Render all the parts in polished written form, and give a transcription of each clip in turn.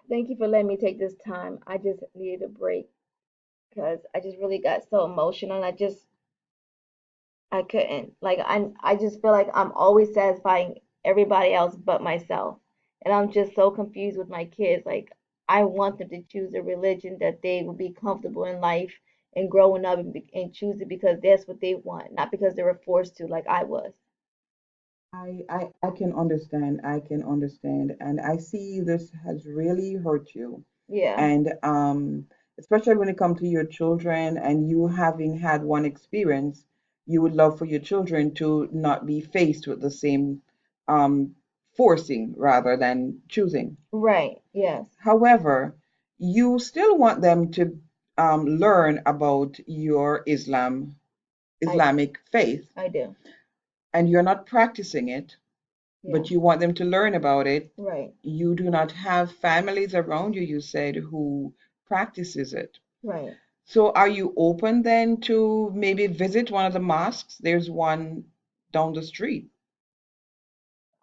Thank you for letting me take this time. I just needed a break because I just really got so emotional and I couldn't. Like I just feel like I'm always satisfying everybody else but myself. And I'm just so confused with my kids. Like I want them to choose a religion that they will be comfortable in life and growing up and choose it because that's what they want, not because they were forced to like I was. I can understand. I can understand. And I see this has really hurt you. Yeah. And especially when it comes to your children and you having had one experience, you would love for your children to not be faced with the same um, forcing rather than choosing. Right. Yes. However, you still want them to learn about your I Islamic faith, I do. and you're not practicing it, Yeah. but you want them to learn about it. Right. You do not have families around you, you said, who practices it. Right. So are you open then to maybe visit one of the mosques? There's one down the street.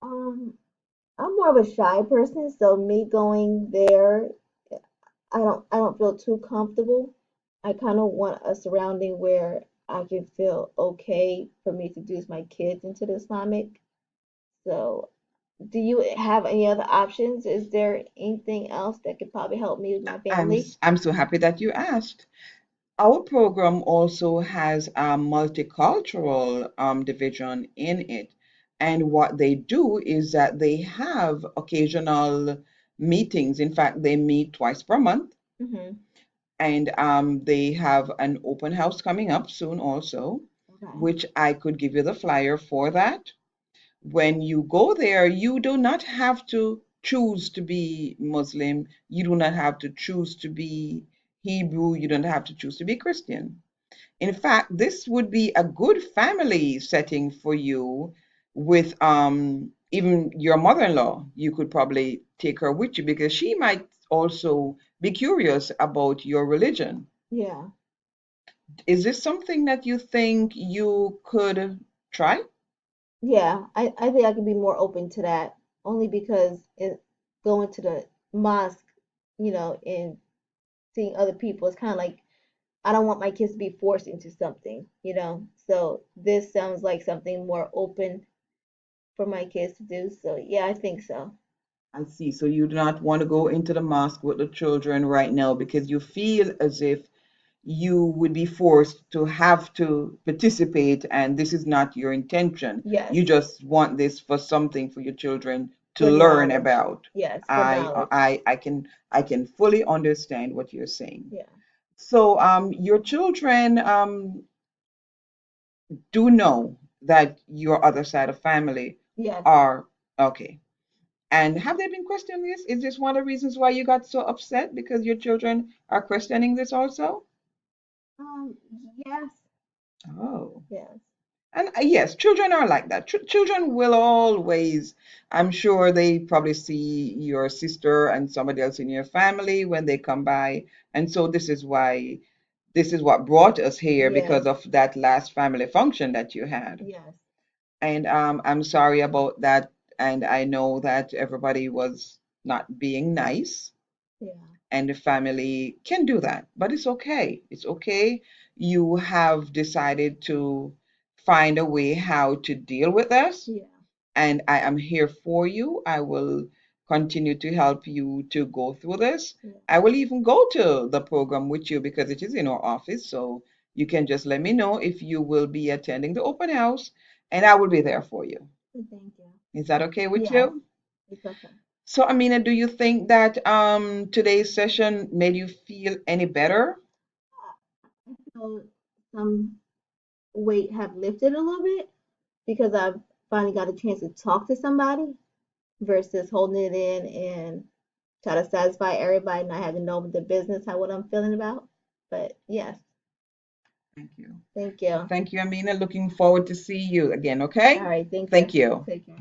Um, I'm more of a shy person, so me going there, I don't feel too comfortable. I kind of want a surrounding where I can feel okay for me to introduce my kids into the Islamic. So, do you have any other options? Is there anything else that could probably help me with my family? I'm so happy that you asked. Our program also has a multicultural division in it. And what they do is that they have occasional meetings. In fact, they meet twice per month. Mm-hmm. And they have an open house coming up soon also, Okay. which I could give you the flyer for that. When you go there, you do not have to choose to be Muslim. You do not have to choose to be Hebrew. You don't have to choose to be Christian. In fact, this would be a good family setting for you with even your mother-in-law. You could probably take her with you because she might also be curious about your religion. Yeah. Is this something that you think you could try? Yeah, I think I can be more open to that only because going to the mosque, and seeing other people is kind of like I don't want my kids to be forced into something. So this sounds like something more open for my kids to do. So yeah, I think so. I see. So you do not want to go into the mosque with the children right now because you feel as if you would be forced to have to participate, and this is not your intention. Yes, You just want this for something for your children to for learn knowledge. about. Yes, for knowledge. I can fully understand what you're saying. Yeah. So your children do know that your other side of family Yes. are okay. And have they been questioning this? Is this one of the reasons why you got so upset because your children are questioning this also? Um, yes. Oh. Yes. And yes, children are like that. Children will always, I'm sure they probably see your sister and somebody else in your family when they come by. And so this is what brought us here because Yes. of that last family function that you had. Yes. And I'm sorry about that. And I know that everybody was not being nice, Yeah. and the family can do that, but it's okay. It's okay. You have decided to find a way how to deal with this, Yeah. and I am here for you. I will continue to help you to go through this. Yeah. I will even go to the program with you because it is in our office, so you can just let me know if you will be attending the open house, and I will be there for you. Thank you. Is that okay with Yes, you? it's okay. So, Amina, do you think that today's session made you feel any better? I feel some weight have lifted a little bit because I've finally got a chance to talk to somebody versus holding it in and try to satisfy everybody, not having to know the business, how what I'm feeling about. But yes, Thank you. thank Well, you. thank you, Amina. Looking forward to see you again, All okay? right, thank you. Thank you. Take care.